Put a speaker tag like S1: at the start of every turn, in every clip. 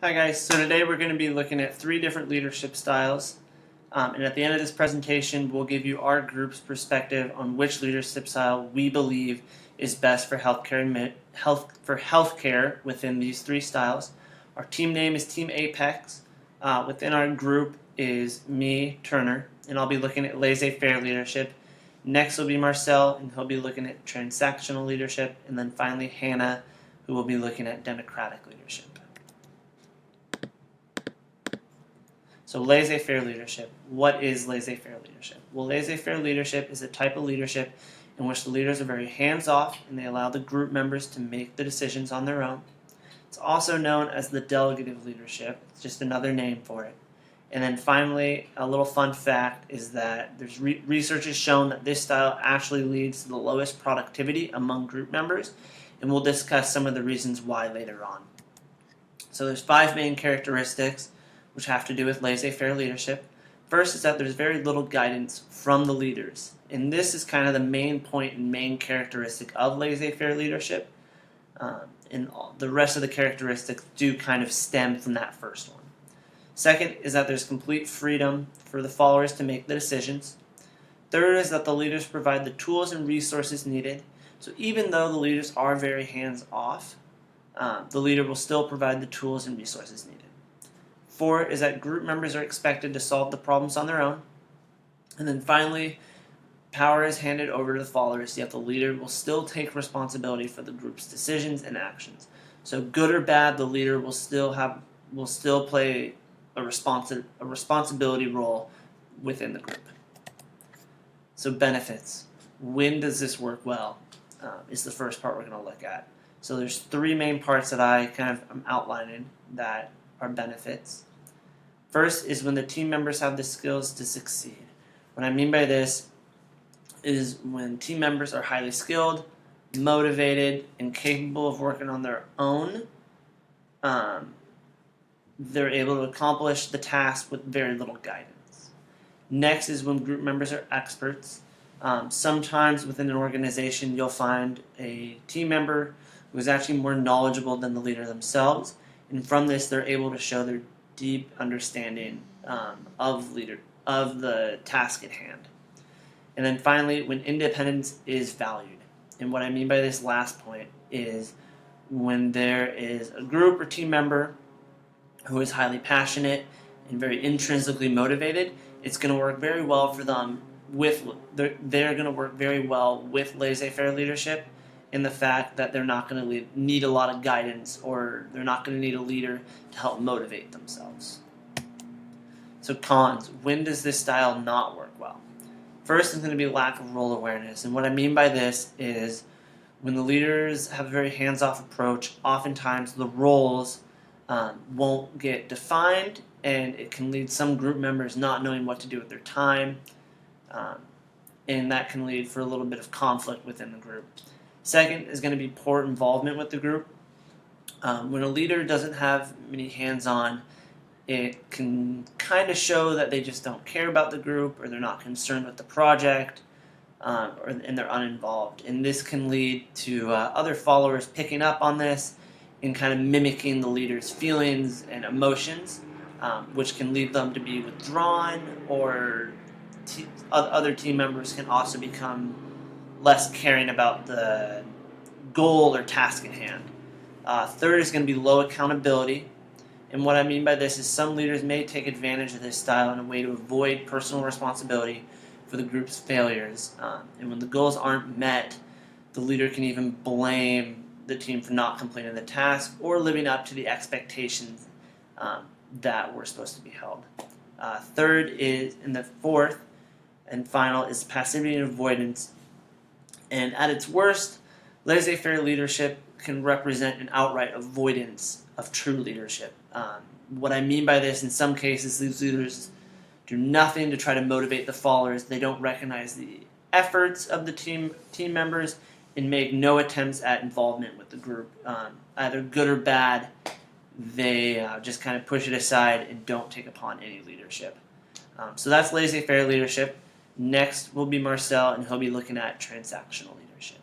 S1: Hi guys, so today we're going to be looking at 3 different leadership styles, and at the end of this presentation we'll give you our group's perspective on which leadership style we believe is best for healthcare within these 3 styles. Our team name is Team Apex. Within our group is me, Turner, and I'll be looking at laissez-faire leadership. Next will be Marcel, and he'll be looking at transactional leadership, and then finally Hannah, who will be looking at democratic leadership. So laissez-faire leadership. What is laissez-faire leadership? Well, laissez-faire leadership is a type of leadership in which the leaders are very hands-off and they allow the group members to make the decisions on their own. It's also known as the delegative leadership. It's just another name for it. And then finally, a little fun fact is that there's research has shown that this style actually leads to the lowest productivity among group members, and we'll discuss some of the reasons why later on. So there's 5 main characteristics which have to do with laissez-faire leadership. First is that there's very little guidance from the leaders, and this is kind of the main point and main characteristic of laissez-faire leadership, and the rest of the characteristics do kind of stem from that first one. Second is that there's complete freedom for the followers to make the decisions. Third is that the leaders provide the tools and resources needed, so even though the leaders are very hands-off, the leader will still provide the tools and resources needed. 4 is that group members are expected to solve the problems on their own. And then finally, power is handed over to the followers, yet the leader will still take responsibility for the group's decisions and actions. So good or bad, the leader will still play a responsibility role within the group. So benefits. When does this work well? Is the first part we're going to look at. So there's 3 main parts that I kind of am outlining that are benefits. First is when the team members have the skills to succeed. What I mean by this is when team members are highly skilled, motivated, and capable of working on their own, they're able to accomplish the task with very little guidance. Next is when group members are experts. Sometimes within an organization you'll find a team member who is actually more knowledgeable than the leader themselves, and from this they're able to show their deep understanding of the task at hand. And then finally, when independence is valued. And what I mean by this last point is when there is a group or team member who is highly passionate and very intrinsically motivated, it's going to work very well for them they're going to work very well with laissez-faire leadership, in the fact that they're not going to need a lot of guidance, or they're not going to need a leader to help motivate themselves. So cons. When does this style not work well? First is going to be lack of role awareness, and what I mean by this is when the leaders have a very hands-off approach, oftentimes the roles won't get defined, and it can lead some group members not knowing what to do with their time, and that can lead for a little bit of conflict within the group. Second is going to be poor involvement with the group. When a leader doesn't have many hands-on, it can kind of show that they just don't care about the group, or they're not concerned with the project, and they're uninvolved. And this can lead to other followers picking up on this and kind of mimicking the leader's feelings and emotions, which can lead them to be withdrawn, or other team members can also become less caring about the goal or task at hand. Third is going to be low accountability, and what I mean by this is some leaders may take advantage of this style in a way to avoid personal responsibility for the group's failures, and when the goals aren't met, the leader can even blame the team for not completing the task or living up to the expectations that were supposed to be held. Third is, and the fourth and final, is passivity and avoidance. And at its worst, laissez-faire leadership can represent an outright avoidance of true leadership. What I mean by this, in some cases, these leaders do nothing to try to motivate the followers. They don't recognize the efforts of the team members and make no attempts at involvement with the group. Either good or bad, they just kind of push it aside and don't take upon any leadership. So that's laissez-faire leadership. Next will be Marcel, and he'll be looking at transactional leadership.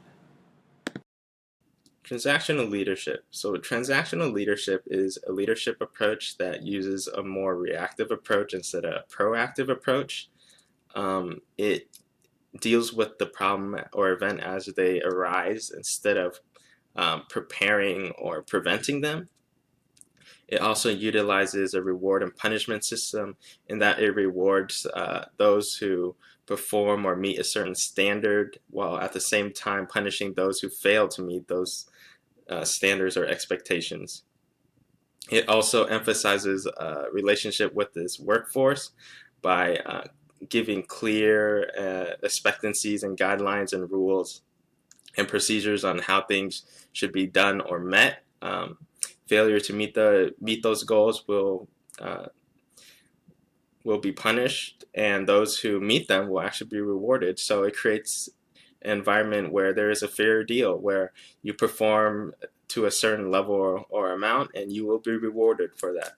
S2: Transactional leadership. So transactional leadership is a leadership approach that uses a more reactive approach instead of a proactive approach. It deals with the problem or event as they arise instead of preparing or preventing them. It also utilizes a reward and punishment system in that it rewards those who perform or meet a certain standard while at the same time punishing those who fail to meet those standards or expectations. It also emphasizes a relationship with this workforce by giving clear expectancies and guidelines and rules and procedures on how things should be done or met. Failure to meet those goals uh, will be punished, and those who meet them will actually be rewarded. So it creates an environment where there is a fair deal, where you perform to a certain level or amount, and you will be rewarded for that.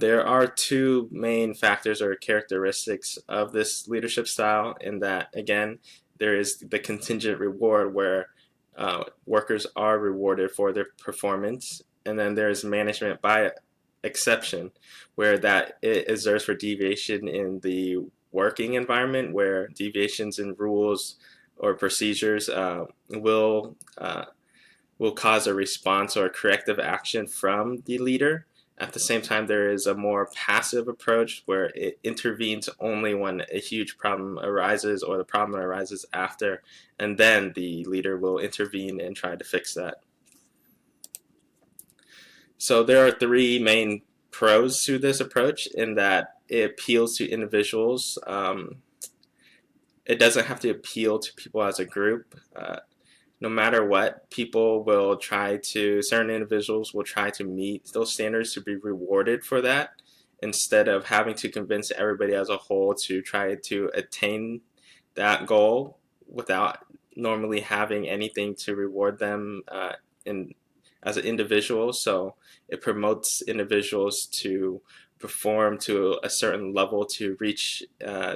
S2: There are two main factors or characteristics of this leadership style, in that, again, there is the contingent reward where workers are rewarded for their performance, and then there's management by exception, where that it exerts for deviation in the working environment, where deviations in rules or procedures will cause a response or a corrective action from the leader. At the same time, there is a more passive approach where it intervenes only when a huge problem arises or the problem arises after, and then the leader will intervene and try to fix that. So there are three main pros to this approach, in that it appeals to individuals. It doesn't have to appeal to people as a group. No matter what, certain individuals will try to meet those standards to be rewarded for that, instead of having to convince everybody as a whole to try to attain that goal without normally having anything to reward them in as an individual. So it promotes individuals to perform to a certain level to reach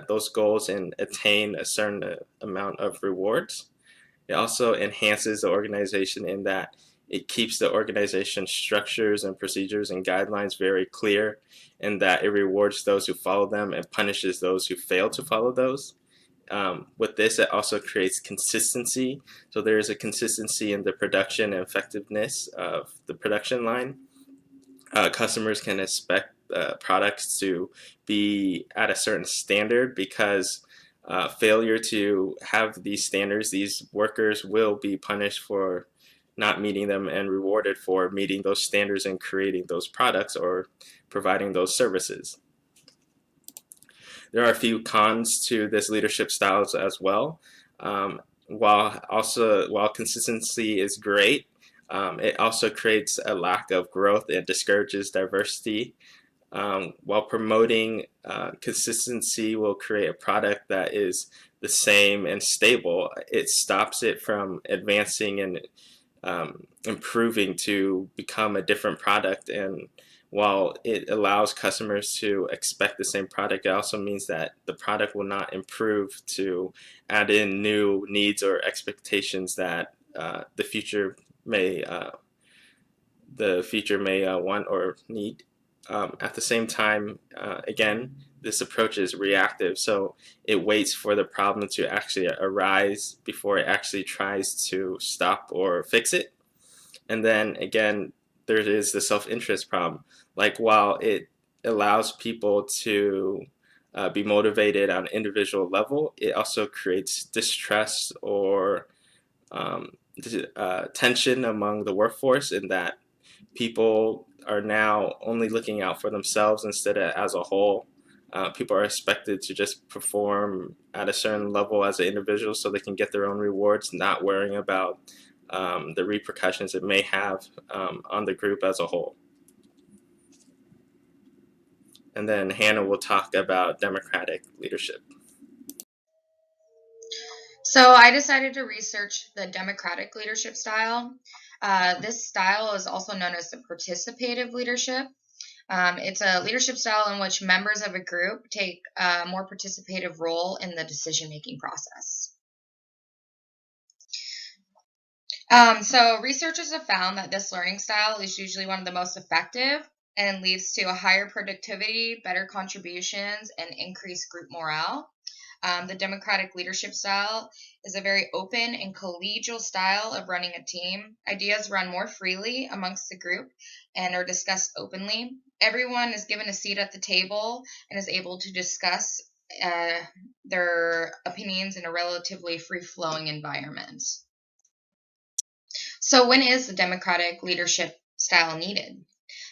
S2: those goals and attain a certain amount of rewards. It also enhances the organization, in that it keeps the organization structures and procedures and guidelines very clear, and that it rewards those who follow them and punishes those who fail to follow those. With this, it also creates consistency. So there is a consistency in the production and effectiveness of the production line. Customers can expect products to be at a certain standard, because failure to have these standards, these workers will be punished for not meeting them and rewarded for meeting those standards and creating those products or providing those services. There are a few cons to this leadership styles as well. While consistency is great, it also creates a lack of growth and discourages diversity. While promoting consistency will create a product that is the same and stable, it stops it from advancing and improving to become a different product. And while it allows customers to expect the same product, it also means that the product will not improve to add in new needs or expectations that may the future may want or need. At the same time, again, this approach is reactive, so it waits for the problem to actually arise before it actually tries to stop or fix it. And then again, there is the self-interest problem. Like, while it allows people to be motivated on an individual level, it also creates distrust or tension among the workforce, in that people are now only looking out for themselves instead of as a whole. People are expected to just perform at a certain level as an individual so they can get their own rewards, not worrying about the repercussions it may have on the group as a whole. And then Hannah will talk about democratic leadership.
S3: So I decided to research the democratic leadership style. This style is also known as the participative leadership. It's a leadership style in which members of a group take a more participative role in the decision making process. So researchers have found that this learning style is usually one of the most effective and leads to a higher productivity, better contributions, and increased group morale. The democratic leadership style is a very open and collegial style of running a team. Ideas run more freely amongst the group and are discussed openly. Everyone is given a seat at the table and is able to discuss uh, their opinions in a relatively free flowing environment. So, when is the democratic leadership style needed?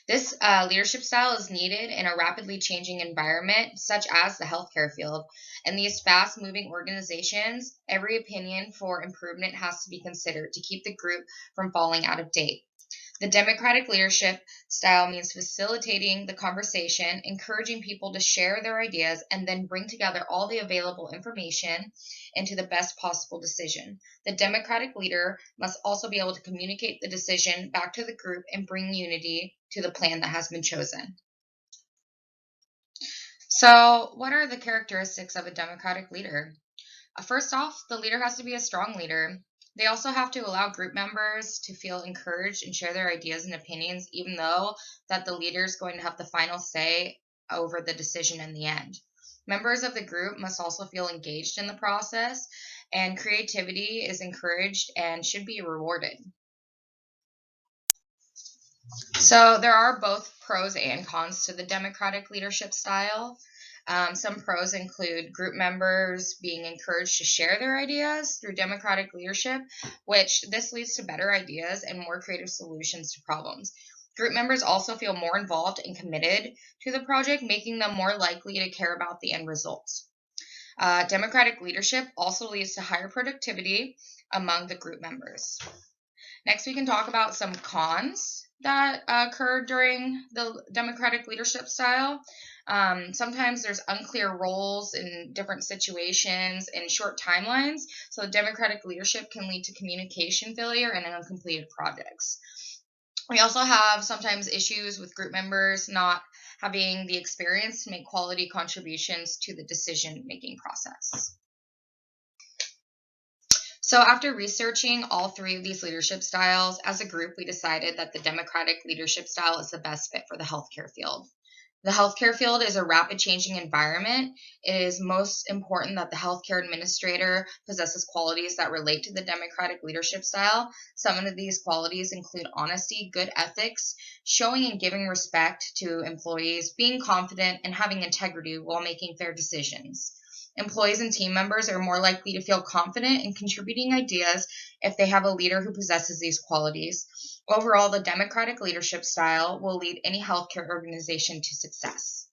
S3: This leadership style is needed in a rapidly changing environment, such as the healthcare field. In these fast moving organizations, every opinion for improvement has to be considered to keep the group from falling out of date. The democratic leadership style means facilitating the conversation, encouraging people to share their ideas, and then bring together all the available information into the best possible decision. The democratic leader must also be able to communicate the decision back to the group and bring unity to the plan that has been chosen. So, what are the characteristics of a democratic leader? First off, the leader has to be a strong leader. They also have to allow group members to feel encouraged and share their ideas and opinions, even though that the leader is going to have the final say over the decision in the end. Members of the group must also feel engaged in the process, and creativity is encouraged and should be rewarded. So there are both pros and cons to the democratic leadership style. Some pros include group members being encouraged to share their ideas through democratic leadership, which this leads to better ideas and more creative solutions to problems. Group members also feel more involved and committed to the project, making them more likely to care about the end results. Democratic leadership also leads to higher productivity among the group members. Next, we can talk about some cons that occur during the democratic leadership style. Sometimes there's unclear roles in different situations and short timelines, so democratic leadership can lead to communication failure and uncompleted projects. We also have sometimes issues with group members not having the experience to make quality contributions to the decision-making process. So, after researching all three of these leadership styles, as a group, we decided that the democratic leadership style is the best fit for the healthcare field. The healthcare field is a rapid changing environment. It is most important that the healthcare administrator possesses qualities that relate to the democratic leadership style. Some of these qualities include honesty, good ethics, showing and giving respect to employees, being confident, and having integrity while making fair decisions. Employees and team members are more likely to feel confident in contributing ideas if they have a leader who possesses these qualities. Overall, the democratic leadership style will lead any healthcare organization to success.